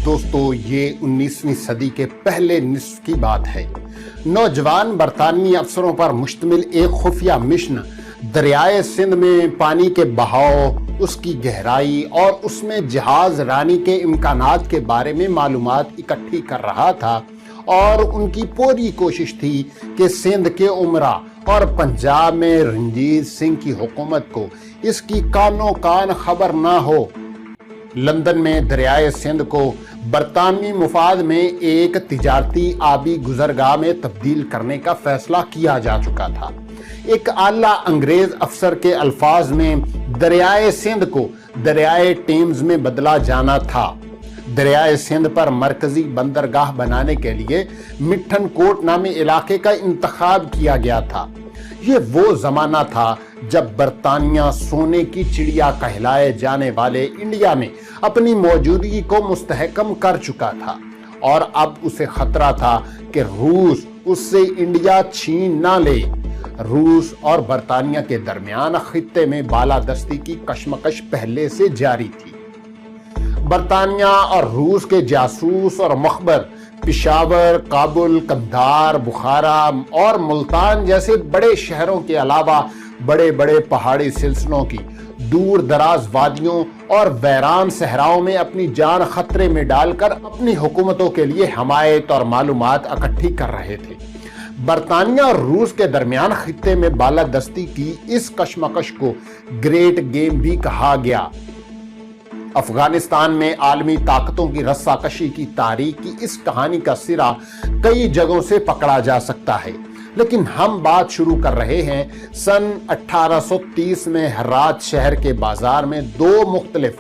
دوستو یہ 19ویں صدی کے پہلے نصف کی بات ہے۔ نوجوان برطانوی افسروں پر مشتمل ایک خفیہ مشن دریائے سندھ میں پانی کے بہاؤ، اس کی گہرائی اور اس میں جہاز رانی کے امکانات کے بارے میں معلومات اکٹھی کر رہا تھا، اور ان کی پوری کوشش تھی کہ سندھ کے امراء اور پنجاب میں رنجیت سنگھ کی حکومت کو اس کی کانوں کان خبر نہ ہو۔ لندن میں دریائے سندھ کو برطانوی مفاد میں ایک تجارتی آبی گزرگاہ میں تبدیل کرنے کا فیصلہ کیا جا چکا تھا۔ ایک اعلیٰ انگریز افسر کے الفاظ میں دریائے سندھ کو دریائے ٹیمز میں بدلا جانا تھا۔ دریائے سندھ پر مرکزی بندرگاہ بنانے کے لیے مٹھن کوٹ نامی علاقے کا انتخاب کیا گیا تھا۔ یہ وہ زمانہ تھا جب برطانیہ سونے کی چڑیا کہلائے جانے والے انڈیا میں اپنی موجودگی کو مستحکم کر چکا تھا، اور اب اسے خطرہ تھا کہ روس اس سے انڈیا چھین نہ لے۔ روس اور برطانیہ کے درمیان خطے میں بالادستی کی کشمکش پہلے سے جاری تھی۔ برطانیہ اور روس کے جاسوس اور مخبر پشاور، کابل، قندھار، بخارا اور ملتان جیسے بڑے شہروں کے علاوہ بڑے بڑے پہاڑی سلسلوں کی دور دراز وادیوں اور ویران صحراؤں میں اپنی جان خطرے میں ڈال کر اپنی حکومتوں کے لیے حمایت اور معلومات اکٹھی کر رہے تھے۔ برطانیہ اور روس کے درمیان خطے میں بالادستی کی اس کشمکش کو گریٹ گیم بھی کہا گیا۔ افغانستان میں عالمی طاقتوں کی رساکشی کی تاریخ کی اس کہانی کا سرا کئی جگہوں سے پکڑا جا سکتا ہے، لیکن ہم بات شروع کر رہے ہیں سن 1830 میں ہرات شہر کے بازار میں دو مختلف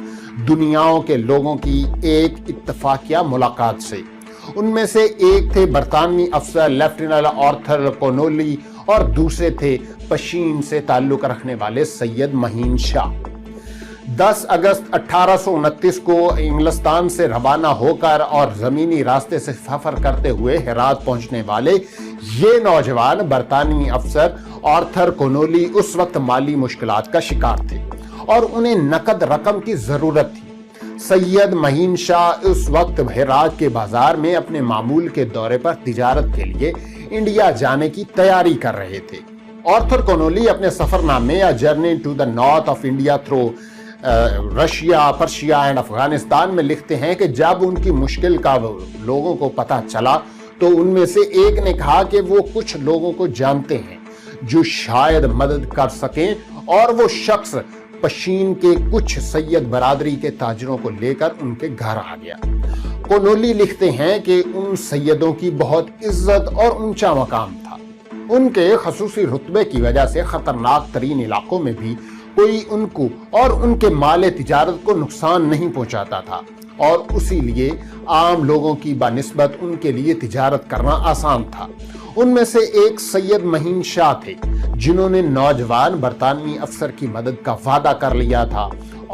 دنیاؤں کے لوگوں کی ایک اتفاقیہ ملاقات سے۔ ان میں سے ایک تھے برطانوی افسر لیفٹیننٹ آرتھر کونولی اور دوسرے تھے پشین سے تعلق رکھنے والے سید مہین شاہ۔ 10 اگست 1829 کو انگلستان سے روانہ ہو کر اور زمینی راستے سے سفر کرتے ہوئے ہرات پہنچنے والے یہ نوجوان برطانوی افسر آرتھر کونولی اس وقت مالی مشکلات کا شکار تھے اور انہیں نقد رقم کی ضرورت تھی۔ سید مہین شاہ اس وقت ہرات کے بازار میں اپنے معمول کے دورے پر تجارت کے لیے انڈیا جانے کی تیاری کر رہے تھے۔ آرتھر کونولی اپنے سفر نامے A Journey to the North of India through Russia, Persia and Afghanistan میں لکھتے ہیں کہ جب ان کی مشکل کا لوگوں کو پتہ چلا تو ان میں سے ایک نے کہا کہ وہ کچھ لوگوں کو جانتے ہیں جو شاید مدد کر سکیں، اور وہ شخص پشین کے کچھ سید برادری کے تاجروں کو لے کر ان کے گھر آ گیا۔ کونولی لکھتے ہیں کہ ان سیدوں کی بہت عزت اور اونچا مقام تھا۔ ان کے خصوصی رتبے کی وجہ سے خطرناک ترین علاقوں میں بھی کوئی ان کو اور ان کے مال تجارت کو نقصان نہیں پہنچاتا تھا، اور اسی لیے عام لوگوں کی بنسبت ان کے لیے تجارت کرنا آسان تھا۔ ان میں سے ایک سید مہین شاہ تھے جنہوں نے نوجوان برطانوی افسر کی مدد کا وعدہ کر لیا تھا،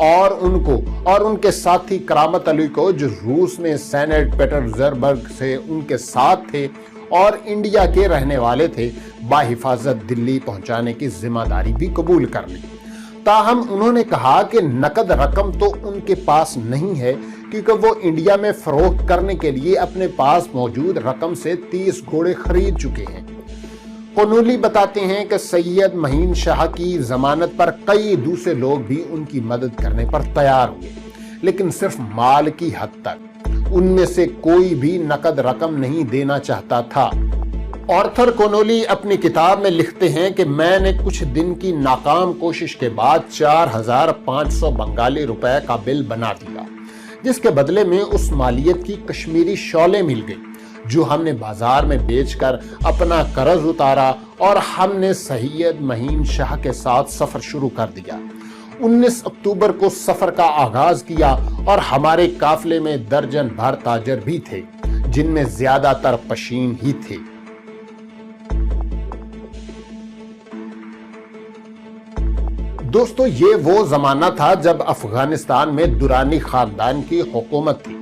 اور ان کو اور ان کے ساتھی کرامت علی کو، جو روس میں سینٹ پیٹرزبرگ سے ان کے ساتھ تھے اور انڈیا کے رہنے والے تھے، باحفاظت دلی پہنچانے کی ذمہ داری بھی قبول کر لی۔ تاہم انہوں نے کہا کہ نقد رقم تو ان کے پاس نہیں ہے، کیونکہ وہ انڈیا میں فروخت کرنے کے لیے اپنے پاس موجود رقم سے 30 گھوڑے خرید چکے ہیں۔ کونولی بتاتے ہیں کہ سید مہین شاہ کی ضمانت پر کئی دوسرے لوگ بھی ان کی مدد کرنے پر تیار ہوئے، لیکن صرف مال کی حد تک۔ ان میں سے کوئی بھی نقد رقم نہیں دینا چاہتا تھا۔ آرتھر کونولی اپنی کتاب میں لکھتے ہیں کہ میں نے کچھ دن کی ناکام کوشش کے بعد 4500 بنگالی روپے کا بل بنا دیا، جس کے بدلے میں اس مالیت کی کشمیری شعلیں مل گئی جو ہم نے بازار میں بیچ کر اپنا قرض اتارا، اور ہم نے سید مہین شاہ کے ساتھ سفر شروع کر دیا۔ 19 اکتوبر کو سفر کا آغاز کیا، اور ہمارے قافلے میں درجن بھر تاجر بھی تھے، جن میں زیادہ تر پشین ہی تھے۔ دوستو، یہ وہ زمانہ تھا جب افغانستان میں درانی خاندان کی حکومت تھی،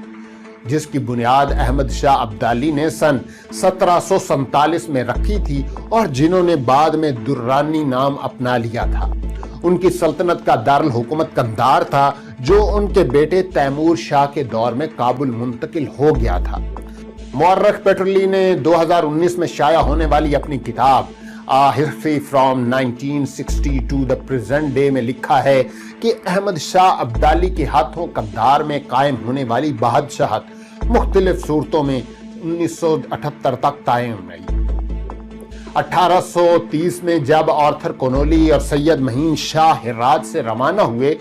جس کی بنیاد احمد شاہ ابدالی نے سن 1747 میں رکھی تھی، اور جنہوں نے بعد میں درانی نام اپنا لیا تھا۔ ان کی سلطنت کا دارال حکومت کندہار تھا جو ان کے بیٹے تیمور شاہ کے دور میں کابل منتقل ہو گیا تھا۔ مورخ پیٹرلی نے 2019 میں شائع ہونے والی اپنی کتاب history from 1960 to the present day میں لکھا ہے کہ احمد شاہ ابدالی کے ہاتھوں کندہار میں قائم ہونے والی بادشاہت مختلف صورتوں میں 1978 تک قائم رہی۔ 1830 میں جب آرتھر کونولی اور سید مہین شاہ ہرات سے روانہ ہوئے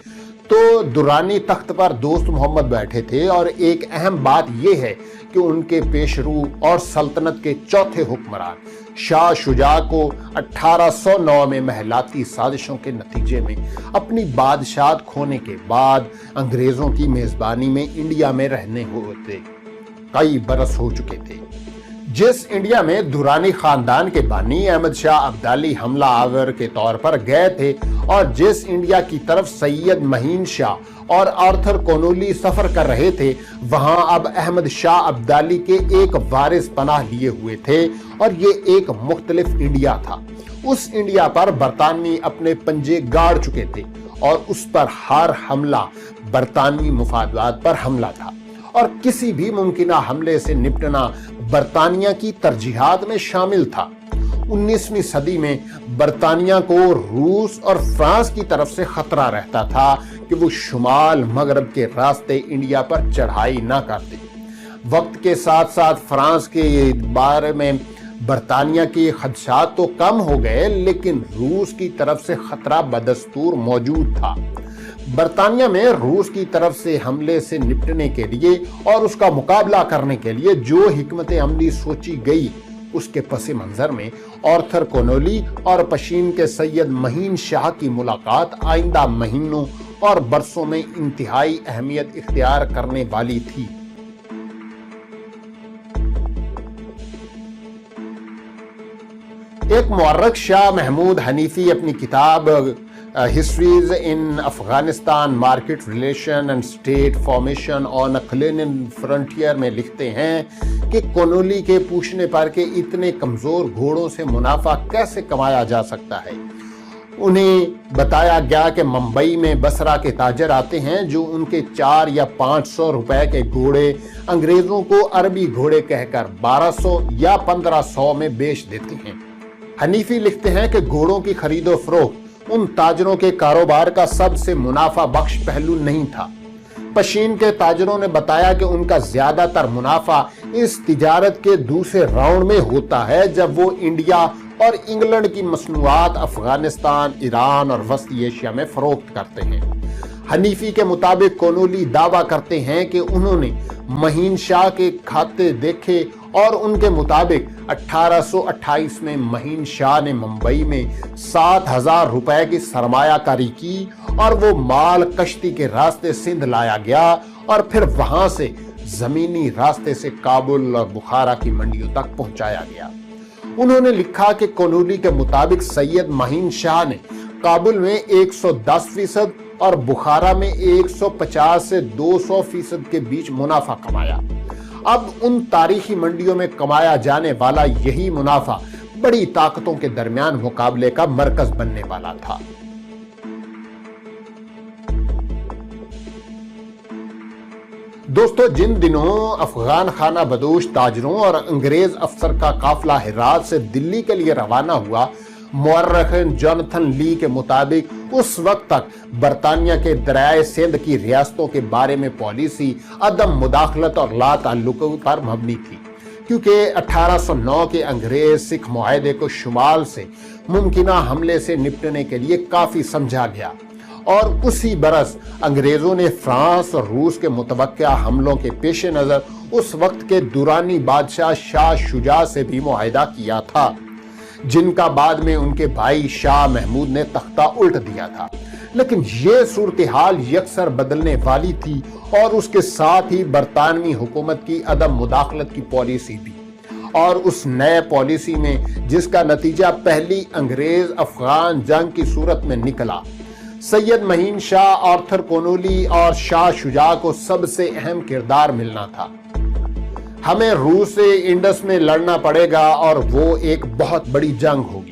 تو درانی تخت پر دوست محمد بیٹھے تھے، اور ایک اہم بات یہ ہے کہ ان کے پیش رو اور سلطنت کے چوتھے حکمران شاہ شجاع کو 1809 میں محلاتی سازشوں کے نتیجے میں اپنی بادشاہت کھونے کے بعد انگریزوں کی میزبانی میں انڈیا میں رہنے ہوتے کئی برس ہو چکے تھے۔ جس انڈیا میں دورانی خاندان کے بانی احمد شاہ ابدالی حملہ آور کے طور پر گئے تھے، اور جس انڈیا کی طرف سید مہین شاہ اور آرتھر کونولی سفر کر رہے تھے، وہاں اب احمد شاہ ابدالی کے ایک وارث پناہ لیے ہوئے تھے، اور یہ ایک مختلف انڈیا تھا۔ اس انڈیا پر برطانوی اپنے پنجے گاڑ چکے تھے، اور اس پر ہر حملہ برطانوی مفادات پر حملہ تھا، اور کسی بھی ممکنہ حملے سے نپٹنا برطانیہ کی ترجیحات میں شامل تھا۔ 19ویں صدی میں برطانیہ کو روس اور فرانس کی طرف سے خطرہ رہتا تھا کہ وہ شمال مغرب کے راستے انڈیا پر چڑھائی نہ کرتے۔ وقت کے ساتھ ساتھ فرانس کے بارے میں برطانیہ کے خدشات تو کم ہو گئے، لیکن روس کی طرف سے خطرہ بدستور موجود تھا۔ برطانیہ میں روس کی طرف سے حملے سے نپٹنے کے لیے اور اس کا مقابلہ کرنے کے لیے جو حکمت عملی سوچی گئی، اس کے پس منظر میں آرتھر کونولی اور پشین کے سید مہین شاہ کی ملاقات آئندہ مہینوں اور برسوں میں انتہائی اہمیت اختیار کرنے والی تھی۔ ایک مورخ شاہ محمود حنیفی اپنی کتاب history's in Afghanistan market relation and state formation on a colonial frontier میں لکھتے ہیں کہ کونولی کے پوچھنے پر کہ اتنے کمزور گھوڑوں سے منافع کیسے کمایا جا سکتا ہے، انہیں بتایا گیا کہ ممبئی میں بصرہ کے تاجر آتے ہیں جو ان کے 400 یا 500 روپے کے گھوڑے انگریزوں کو عربی گھوڑے کہہ کر 1200 یا 1500 میں بیچ دیتے ہیں۔ حنیفی لکھتے ہیں کہ گھوڑوں کی خرید و فروخت ان تاجروں کے کاروبار کا سب سے منافع بخش پہلو نہیں تھا۔ پشین کے تاجروں نے بتایا کہ ان کا زیادہ تر منافع اس تجارت کے دوسرے راؤنڈ میں ہوتا ہے جب وہ انڈیا اور انگلینڈ کی مصنوعات افغانستان، ایران اور وسطی ایشیا میں فروخت کرتے ہیں۔ حنیفی کے مطابق کونولی دعویٰ کرتے ہیں کہ انہوں نے مہین شاہ کے کھاتے دیکھے، اور ان کے مطابق 1828 میں مہین شاہ نے ممبئی میں 7000 روپے کی سرمایہ کاری کی، اور وہ مال کشتی کے راستے سندھ لایا گیا اور پھر وہاں سے زمینی راستے سے کابل اور بخارا کی منڈیوں تک پہنچایا گیا۔ انہوں نے لکھا کہ کونولی کے مطابق سید مہین شاہ نے کابل میں 110% اور بخارا میں 150 سے 200% کے بیچ منافع کمایا۔ اب ان تاریخی منڈیوں میں کمایا جانے والا یہی منافع بڑی طاقتوں کے درمیان مقابلے کا مرکز بننے والا تھا۔ دوستو، جن دنوں افغان خانہ بدوش تاجروں اور انگریز افسر کا قافلہ ہرات سے دلی کے لیے روانہ ہوا، مورخ جوناتھن لی کے مطابق اس وقت تک برطانیہ کے دریائے سندھ کی ریاستوں کے بارے میں پالیسی عدم مداخلت اور لا تعلق پر مبنی تھی، کیونکہ 1809 کے انگریز سکھ معاہدے کو شمال سے ممکنہ حملے سے نپٹنے کے لیے کافی سمجھا گیا، اور اسی برس انگریزوں نے فرانس اور روس کے متوقع حملوں کے پیش نظر اس وقت کے دورانی بادشاہ شاہ شجاع سے بھی معاہدہ کیا تھا، جن کا بعد میں ان کے بھائی شاہ محمود نے تختہ الٹ دیا تھا۔ لیکن یہ صورتحال یکسر بدلنے والی تھی، اور اس کے ساتھ ہی برطانوی حکومت کی عدم مداخلت کی پالیسی بھی، اور اس نئے پالیسی میں جس کا نتیجہ پہلی انگریز افغان جنگ کی صورت میں نکلا۔ سید مہین شاہ، آرتھر کونولی اور شاہ شجاع کو سب سے اہم کردار ملنا تھا۔ ہمیں روس سے انڈس میں لڑنا پڑے گا، اور وہ ایک بہت بڑی جنگ ہوگی۔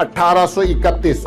1831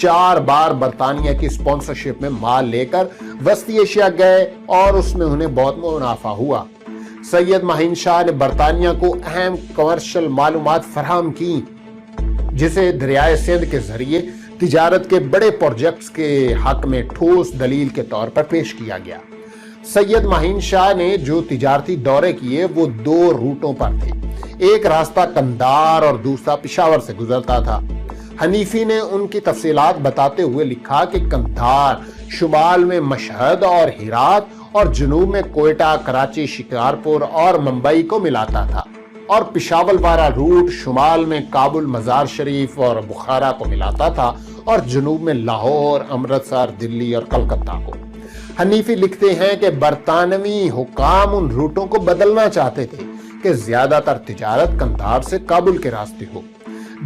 4 بار برطانیہ کی اسپانسرشپ میں مال لے کر وسطی ایشیا گئے اور اس میں انہیں بہت منافع ہوا۔ سید معین شاہ نے برطانیہ کو اہم کمرشل معلومات فراہم کی جسے دریائے سندھ کے ذریعے تجارت کے بڑے پروجیکٹس کے حق میں ٹھوس دلیل کے طور پر پیش کیا گیا۔ سید معین شاہ نے جو تجارتی دورے کیے وہ 2 روٹوں پر تھے، ایک راستہ قندھار اور دوسرا پشاور سے گزرتا تھا۔ حنیفی نے ان کی تفصیلات بتاتے ہوئے لکھا کہ قندھار شمال میں مشہد اور ہرات اور جنوب میں کوئٹہ، کراچی، شکارپور اور ممبئی کو ملاتا تھا، اور پشاور والا روٹ شمال میں کابل، مزار شریف اور بخارا کو ملاتا تھا اور جنوب میں لاہور، امرتسر، دلی اور کلکتہ کو۔ حنیفی لکھتے ہیں کہ برطانوی حکام ان روٹوں کو بدلنا چاہتے تھے کہ زیادہ تر تجارت قندھار سے کابل کے راستے ہو۔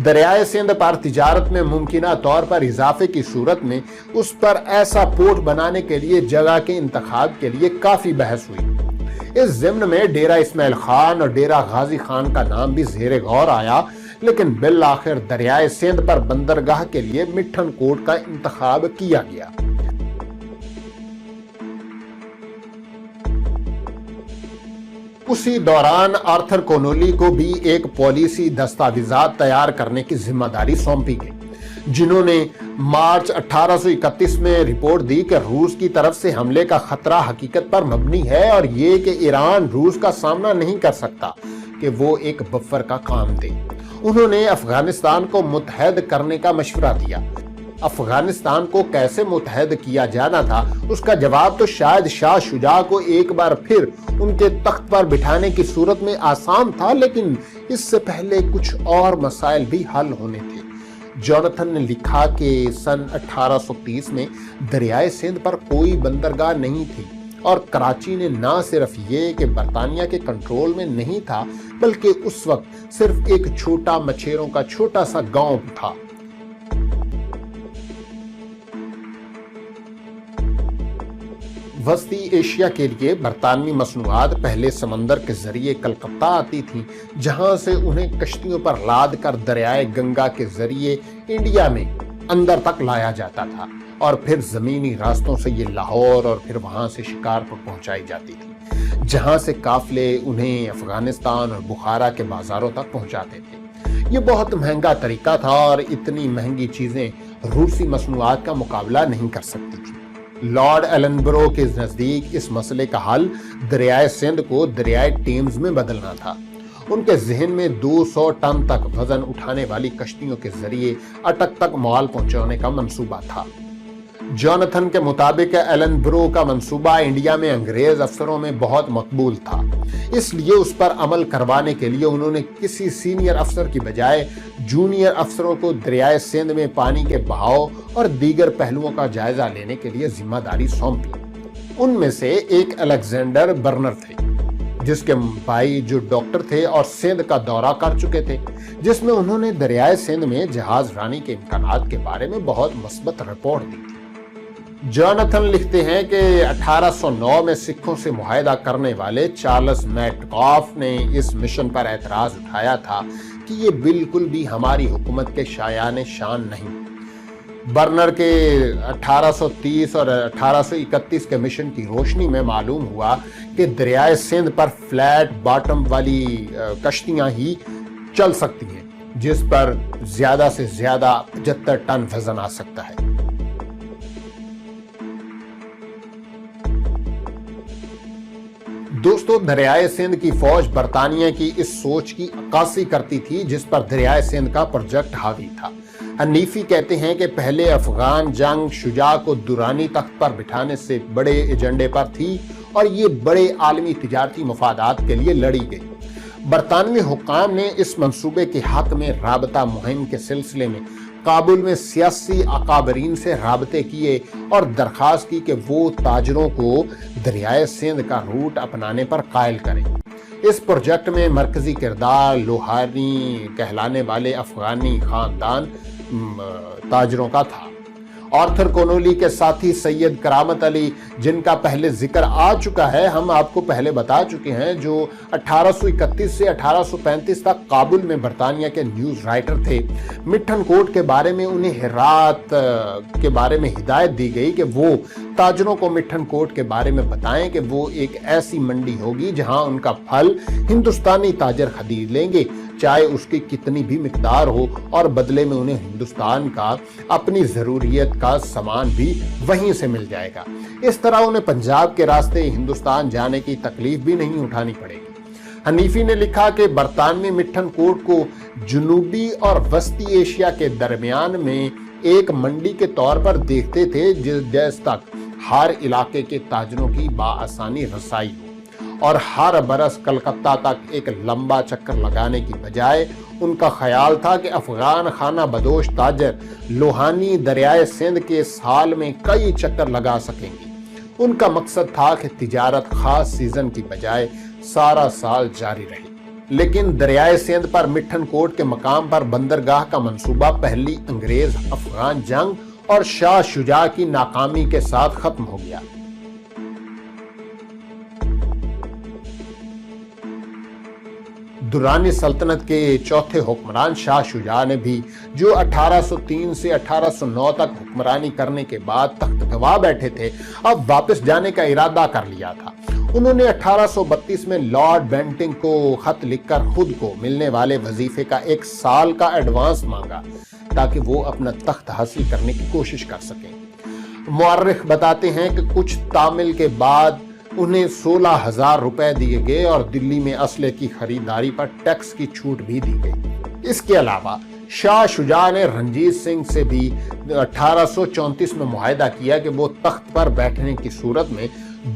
دریائے سندھ پر تجارت میں ممکنہ طور پر اضافے کی صورت میں اس پر ایسا پورٹ بنانے کے لیے جگہ کے انتخاب کے لیے کافی بحث ہوئی۔ اس ضمن میں ڈیرہ اسماعیل خان اور ڈیرہ غازی خان کا نام بھی زیر غور آیا، لیکن بالآخر دریائے سندھ پر بندرگاہ کے لیے مٹھن کوٹ کا انتخاب کیا گیا۔ اسی دوران آرتھر کونولی کو بھی ایک پالیسی دستاویزات تیار کرنے کی ذمہ داری سونپی گئی، جنہوں نے مارچ 1831 میں رپورٹ دی کہ روس کی طرف سے حملے کا خطرہ حقیقت پر مبنی ہے اور یہ کہ ایران روس کا سامنا نہیں کر سکتا کہ وہ ایک بفر کا کام دے۔ انہوں نے افغانستان کو متحد کرنے کا مشورہ دیا۔ افغانستان کو کیسے متحد کیا جانا تھا اس کا جواب تو شاید شاہ شجاع کو ایک بار پھر ان کے تخت پر بٹھانے کی صورت میں آسان تھا، لیکن اس سے پہلے کچھ اور مسائل بھی حل ہونے تھے۔ جوناتھن نے لکھا کہ سن 1830 میں دریائے سندھ پر کوئی بندرگاہ نہیں تھی اور کراچی نے نہ صرف یہ کہ برطانیہ کے کنٹرول میں نہیں تھا بلکہ اس وقت صرف ایک چھوٹا مچھیروں کا چھوٹا سا گاؤں تھا۔ وسطی ایشیا کے لیے برطانوی مصنوعات پہلے سمندر کے ذریعے کلکتہ آتی تھیں، جہاں سے انہیں کشتیوں پر لاد کر دریائے گنگا کے ذریعے انڈیا میں اندر تک لایا جاتا تھا اور پھر زمینی راستوں سے یہ لاہور اور پھر وہاں سے شکارپور پہنچائی جاتی تھی، جہاں سے قافلے انہیں افغانستان اور بخارا کے بازاروں تک پہنچاتے تھے۔ یہ بہت مہنگا طریقہ تھا اور اتنی مہنگی چیزیں روسی مصنوعات کا مقابلہ نہیں کر سکتی تھی۔ لارڈ ایلنبرو کے نزدیک اس مسئلے کا حل دریائے سندھ کو دریائے ٹیمز میں بدلنا تھا۔ ان کے ذہن میں 200 ٹن تک وزن اٹھانے والی کشتیوں کے ذریعے اٹک تک مال پہنچانے کا منصوبہ تھا۔ جوناتھن کے مطابق ایلنبرو کا منصوبہ انڈیا میں انگریز افسروں میں بہت مقبول تھا، اس لیے اس پر عمل کروانے کے لیے انہوں نے کسی سینئر افسر کی بجائے جونیئر افسروں کو دریائے سندھ میں پانی کے بہاؤ اور دیگر پہلوؤں کا جائزہ لینے کے لیے ذمہ داری سونپی۔ ان میں سے ایک الیگزینڈر برنر تھے، جس کے بھائی جو ڈاکٹر تھے اور سندھ کا دورہ کر چکے تھے، جس میں انہوں نے دریائے سندھ میں جہاز رانی کے امکانات کے بارے میں بہت مثبت رپورٹ دی تھی۔ جوناتھن لکھتے ہیں کہ 1809 میں سکھوں سے معاہدہ کرنے والے چارلس میٹکاف نے اس مشن پر اعتراض اٹھایا تھا کہ یہ بالکل بھی ہماری حکومت کے شایان شان نہیں۔ برنر کے 1830 اور 1831 کے مشن کی روشنی میں معلوم ہوا کہ دریائے سندھ پر فلیٹ باٹم والی کشتیاں ہی چل سکتی ہیں، جس پر زیادہ سے زیادہ 75 ٹن وزن آ سکتا ہے۔ دوستو، دریائے سندھ کی فوج برطانیہ کی اس سوچ کی عکاسی کرتی تھی جس پر دریائے سندھ کا پروجیکٹ حاوی تھا۔ حنیفی کہتے ہیں کہ پہلے افغان جنگ شجاع کو دورانی تخت پر بٹھانے سے بڑے ایجنڈے پر تھی اور یہ بڑے عالمی تجارتی مفادات کے لیے لڑی گئی۔ برطانوی حکام نے اس منصوبے کے حق میں رابطہ مہم کے سلسلے میں کابل میں سیاسی اکابرین سے رابطے کیے اور درخواست کی کہ وہ تاجروں کو دریائے سندھ کا روٹ اپنانے پر قائل کریں۔ اس پروجیکٹ میں مرکزی کردار لوہاری کہلانے والے افغانی خاندان تاجروں کا تھا آرتھر کونولی کے ساتھی سید کرامت علی، جن کا پہلے ذکر آ چکا ہے، ہم آپ کو پہلے بتا چکے ہیں، جو 1831 سے 1835 تک کابل میں برطانیہ کے نیوز رائٹر تھے۔ مٹھن کوٹ کے بارے میں انہیں ہرات کے بارے میں ہدایت دی گئی کہ وہ تاجروں کو مٹھن کوٹ کے بارے میں بتائیں کہ وہ ایک ایسی منڈی ہوگی جہاں ان کا پھل ہندوستانی تاجر خرید لیں گے، چاہے اس کی کتنی بھی مقدار ہو، اور بدلے میں انہیں ہندوستان کا اپنی ضروریت کا سامان بھی وہیں سے مل جائے گا۔ اس طرح انہیں پنجاب کے راستے ہندوستان جانے کی تکلیف بھی نہیں اٹھانی پڑے گی۔ حنیفی نے لکھا کہ برطانوی مٹھن کوٹ کو جنوبی اور وسطی ایشیا کے درمیان میں ایک منڈی کے طور پر دیکھتے تھے، جس تک ہر علاقے کے تاجروں کی بآسانی رسائی ہو، اور ہر برس کلکتہ تک ایک لمبا چکر لگانے کی بجائے ان کا خیال تھا کہ افغان خانہ بدوش تاجر لوہانی دریائے سندھ کے سال میں کئی چکر لگا سکیں گے۔ ان کا مقصد تھا کہ تجارت خاص سیزن کی بجائے سارا سال جاری رہے۔ لیکن دریائے سندھ پر مٹھن کوٹ کے مقام پر بندرگاہ کا منصوبہ پہلی انگریز افغان جنگ اور شاہ شجاع کی ناکامی کے ساتھ ختم ہو گیا۔ درانی سلطنت کے چوتھے حکمران شاہ شجاع نے بھی، جو 1803 سے 1809 تک حکمرانی کرنے کے بعد تخت گوا بیٹھے تھے، اب واپس جانے کا ارادہ کر لیا تھا۔ انہوں نے 1832 میں لارڈ بینٹنگ کو خط لکھ کر خود کو ملنے والے وظیفے کا 1 سال کا ایڈوانس مانگا تاکہ وہ اپنا تخت حاصل کرنے کی کوشش کر سکیں۔ مورخ بتاتے ہیں کہ کچھ تعمیل کے بعد انہیں 16,000 روپے دیے گئے اور دلی میں اسلحے کی خریداری پر ٹیکس کی چھوٹ بھی دی گئی۔ اس کے علاوہ شاہ شجاع نے رنجیت سنگھ سے بھی 1834 میں معاہدہ کیا کہ وہ تخت پر بیٹھنے کی صورت میں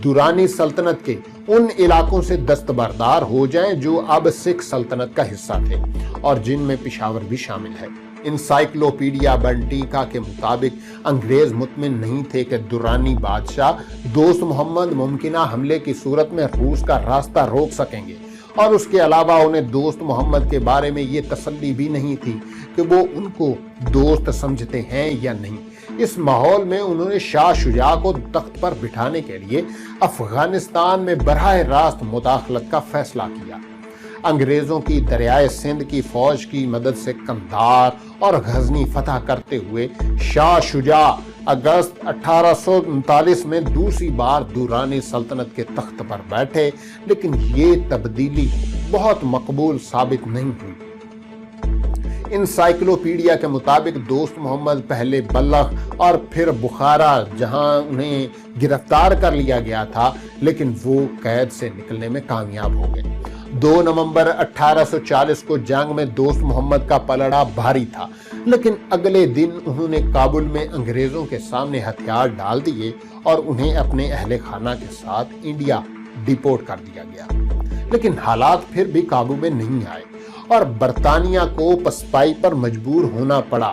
درانی سلطنت کے ان علاقوں سے دستبردار ہو جائیں جو اب سکھ سلطنت کا حصہ تھے اور جن میں پشاور بھی شامل ہے۔ انسائکلوپیڈیا برٹانیکا کے مطابق انگریز مطمئن نہیں تھے کہ درانی بادشاہ دوست محمد ممکنہ حملے کی صورت میں روس کا راستہ روک سکیں گے، اور اس کے علاوہ انہیں دوست محمد کے بارے میں یہ تسلی بھی نہیں تھی کہ وہ ان کو دوست سمجھتے ہیں یا نہیں۔ اس ماحول میں انہوں نے شاہ شجاع کو تخت پر بٹھانے کے لیے افغانستان میں براہ راست مداخلت کا فیصلہ کیا۔ انگریزوں کی دریائے سندھ کی فوج کی مدد سے قندھار اور غزنی فتح کرتے ہوئے شاہ شجاع اگست 1839 میں دوسری بار درانی سلطنت کے تخت پر بیٹھے، لیکن یہ تبدیلی بہت مقبول ثابت نہیں ہوئی۔ انسائکلوپیڈیا کے مطابق دوست محمد پہلے بلخ اور پھر بخارا جہاں انہیں گرفتار کر لیا گیا تھا، لیکن وہ قید سے نکلنے میں کامیاب ہو گئے۔ 2 نومبر 1840 کو جنگ میں دوست محمد کا پلڑا بھاری تھا، لیکن اگلے دن انہوں نے کابل میں انگریزوں کے سامنے ہتھیار ڈال دیے اور انہیں اپنے اہل خانہ کے ساتھ انڈیا ڈیپورٹ کر دیا گیا۔ لیکن حالات پھر بھی قابو میں نہیں آئے اور برطانیہ کو پسپائی پر مجبور ہونا پڑا۔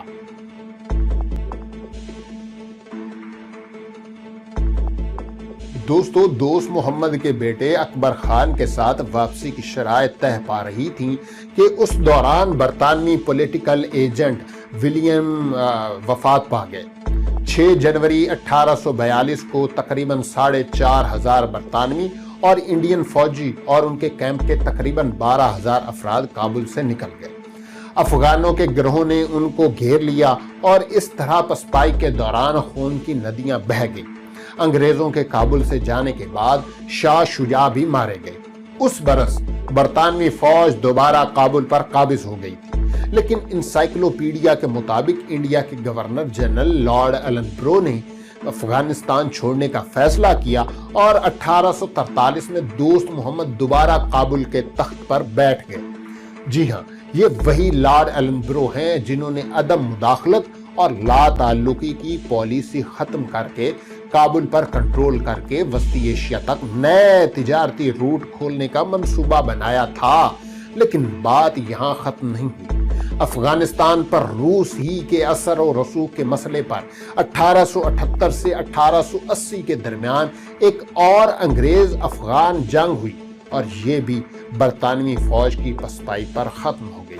دوستو، دوست محمد کے بیٹے اکبر خان کے ساتھ واپسی کی شرائط طے پا رہی تھیں کہ اس دوران برطانوی پولیٹیکل ایجنٹ ولیم وفات پا گئے۔ 6 جنوری 1842 کو تقریباً 4,500 برطانوی اور انڈین فوجی اور ان کے کیمپ کے تقریباً 12,000 افراد کابل سے نکل گئے۔ افغانوں کے گروہوں نے ان کو گھیر لیا اور اس طرح پسپائی کے دوران خون کی ندیاں بہہ گئیں۔ انگریزوں کے کابل سے جانے کے بعد شاہ شجاع بھی مارے گئے۔ اس برس برطانوی فوج دوبارہ کابل پر قابض ہو گئی تھی، لیکن انسائکلوپیڈیا کے مطابق انڈیا کے گورنر جنرل لارڈ ایلنبرو نے افغانستان چھوڑنے کا فیصلہ کیا اور 1843 میں دوست محمد دوبارہ کابل کے تخت پر بیٹھ گئے۔ جی ہاں، یہ وہی لارڈ ایلنبرو ہیں جنہوں نے عدم مداخلت اور لا تعلقی کی پالیسی ختم کر کے کابل پر کنٹرول کر کے وسطی ایشیا تک نئے تجارتی روٹ کھولنے کا منصوبہ بنایا تھا۔ لیکن بات یہاں ختم نہیں ہوئی۔ افغانستان پر روس ہی کے اثر و رسوخ کے مسئلے پر 1878 سے 1880 کے درمیان ایک اور انگریز افغان جنگ ہوئی اور یہ بھی برطانوی فوج کی پسپائی پر ختم ہو گئی۔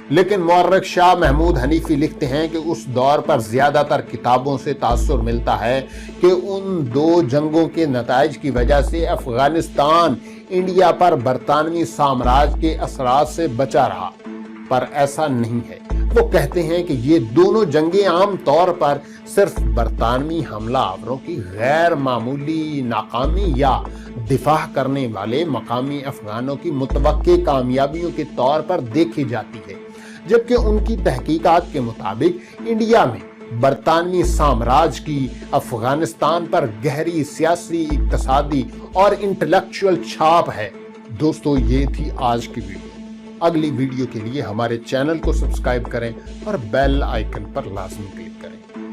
لیکن مورخ شاہ محمود حنیفی لکھتے ہیں کہ اس دور پر زیادہ تر کتابوں سے تاثر ملتا ہے کہ ان دو جنگوں کے نتائج کی وجہ سے افغانستان انڈیا پر برطانوی سامراج کے اثرات سے بچا رہا، پر ایسا نہیں ہے۔ وہ کہتے ہیں کہ یہ دونوں جنگیں عام طور پر صرف برطانوی حملہ آوروں کی غیر معمولی ناکامی یا دفاع کرنے والے مقامی افغانوں کی متوقع کامیابیوں کے طور پر دیکھی جاتی ہے، جبکہ ان کی تحقیقات کے مطابق انڈیا میں برطانوی سامراج کی افغانستان پر گہری سیاسی، اقتصادی اور انٹلیکچوئل چھاپ ہے۔ دوستو، یہ تھی آج کی ویڈیو۔ اگلی ویڈیو کے لیے ہمارے چینل کو سبسکرائب کریں اور بیل آئیکن پر لازمی کلک کریں۔